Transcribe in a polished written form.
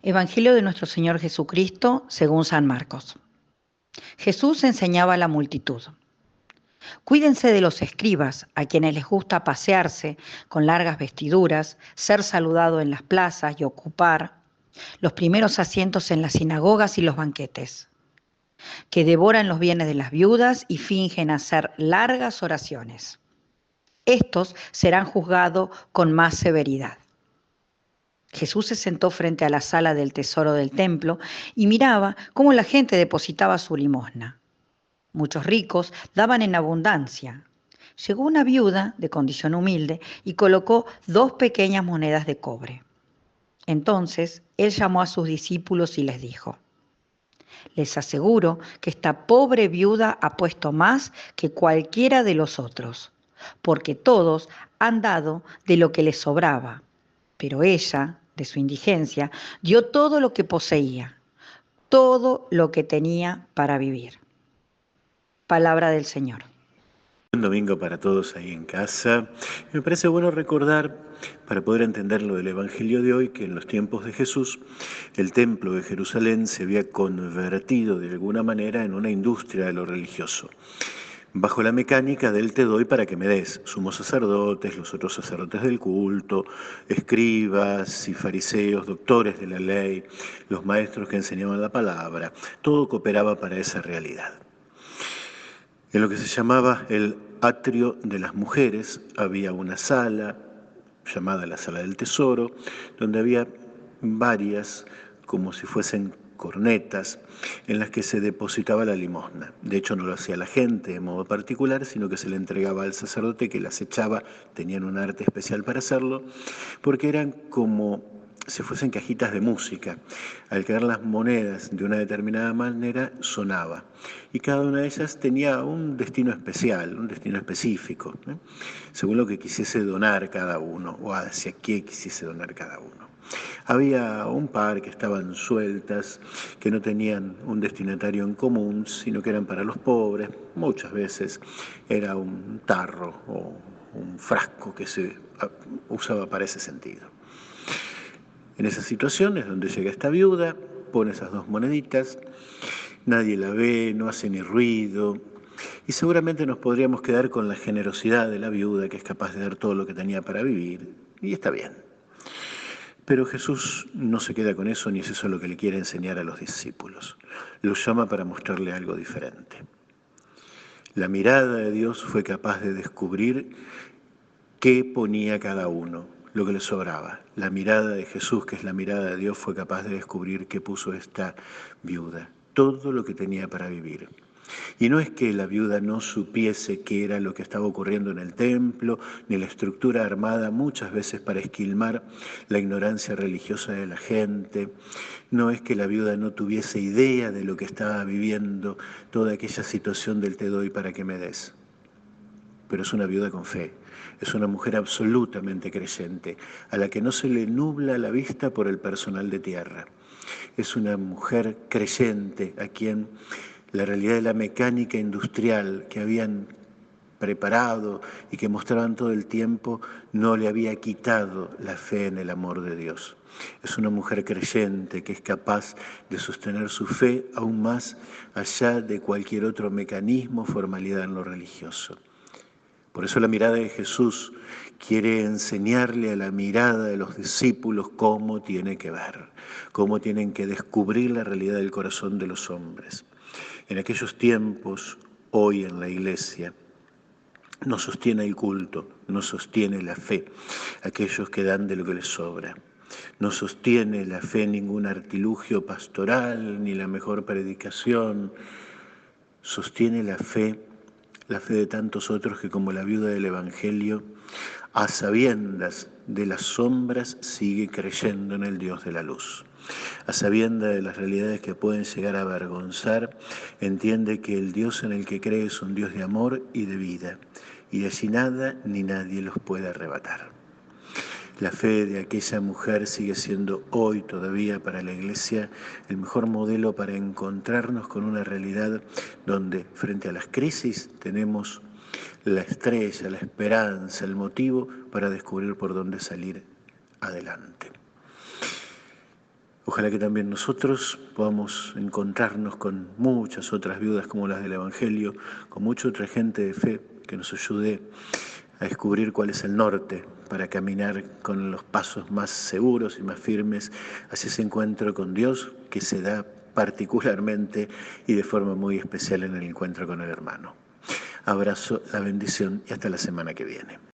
Evangelio de nuestro Señor Jesucristo según San Marcos. Jesús enseñaba a la multitud. Cuídense de los escribas, a quienes les gusta pasearse con largas vestiduras, ser saludado en las plazas y ocupar los primeros asientos en las sinagogas y los banquetes, que devoran los bienes de las viudas y fingen hacer largas oraciones. Estos serán juzgados con más severidad. Jesús se sentó frente a la sala del tesoro del templo y miraba cómo la gente depositaba su limosna. Muchos ricos daban en abundancia. Llegó una viuda de condición humilde y colocó 2 pequeñas monedas de cobre. Entonces él llamó a sus discípulos y les dijo: les aseguro que esta pobre viuda ha puesto más que cualquiera de los otros, porque todos han dado de lo que les sobraba, pero ella, de su indigencia, dio todo lo que poseía, todo lo que tenía para vivir. Palabra del Señor. Buen domingo para todos ahí en casa. Me parece bueno recordar, para poder entender lo del Evangelio de hoy, que en los tiempos de Jesús el templo de Jerusalén se había convertido de alguna manera en una industria de lo religioso, bajo la mecánica del te doy para que me des. Sumos sacerdotes, los otros sacerdotes del culto, escribas y fariseos, doctores de la ley, los maestros que enseñaban la palabra, todo cooperaba para esa realidad. En lo que se llamaba el atrio de las mujeres había una sala llamada la Sala del Tesoro, donde había varias, como si fuesen cornetas, en las que se depositaba la limosna. De hecho, no lo hacía la gente de modo particular, sino que se le entregaba al sacerdote que las echaba, tenían un arte especial para hacerlo, porque eran como si fuesen cajitas de música. Al caer las monedas de una determinada manera, sonaba. Y cada una de ellas tenía un destino especial, un destino específico, según lo que quisiese donar cada uno, o hacia qué quisiese donar cada uno. Había un par que estaban sueltas, que no tenían un destinatario en común, sino que eran para los pobres. Muchas veces era un tarro o un frasco que se usaba para ese sentido. En esas situaciones donde llega esta viuda, pone esas 2 moneditas, nadie la ve, no hace ni ruido, y seguramente nos podríamos quedar con la generosidad de la viuda, que es capaz de dar todo lo que tenía para vivir, y está bien. Pero Jesús no se queda con eso, ni es eso lo que le quiere enseñar a los discípulos. Los llama para mostrarle algo diferente. La mirada de Dios fue capaz de descubrir qué ponía cada uno, lo que le sobraba. La mirada de Jesús, que es la mirada de Dios, fue capaz de descubrir qué puso esta viuda, todo lo que tenía para vivir. Y no es que la viuda no supiese qué era lo que estaba ocurriendo en el templo, ni la estructura armada muchas veces para esquilmar la ignorancia religiosa de la gente. No es que la viuda no tuviese idea de lo que estaba viviendo toda aquella situación del te doy para que me des. Pero es una viuda con fe, es una mujer absolutamente creyente, a la que no se le nubla la vista por el personal de tierra. Es una mujer creyente a quien la realidad de la mecánica industrial que habían preparado y que mostraban todo el tiempo no le había quitado la fe en el amor de Dios. Es una mujer creyente que es capaz de sostener su fe aún más allá de cualquier otro mecanismo, formalidad en lo religioso. Por eso la mirada de Jesús quiere enseñarle a la mirada de los discípulos cómo tiene que ver, cómo tienen que descubrir la realidad del corazón de los hombres. En aquellos tiempos, hoy en la Iglesia, no sostiene el culto, no sostiene la fe, aquellos que dan de lo que les sobra. No sostiene la fe ningún artilugio pastoral, ni la mejor predicación. Sostiene la fe de tantos otros que, como la viuda del Evangelio, a sabiendas de las sombras sigue creyendo en el Dios de la luz. A sabiendas de las realidades que pueden llegar a avergonzar, entiende que el Dios en el que cree es un Dios de amor y de vida, y de allí nada ni nadie los puede arrebatar. La fe de aquella mujer sigue siendo hoy todavía para la Iglesia el mejor modelo para encontrarnos con una realidad donde frente a las crisis tenemos la estrella, la esperanza, el motivo para descubrir por dónde salir adelante. Ojalá que también nosotros podamos encontrarnos con muchas otras viudas como las del Evangelio, con mucha otra gente de fe que nos ayude a descubrir cuál es el norte para caminar con los pasos más seguros y más firmes hacia ese encuentro con Dios que se da particularmente y de forma muy especial en el encuentro con el hermano. Abrazo, la bendición y hasta la semana que viene.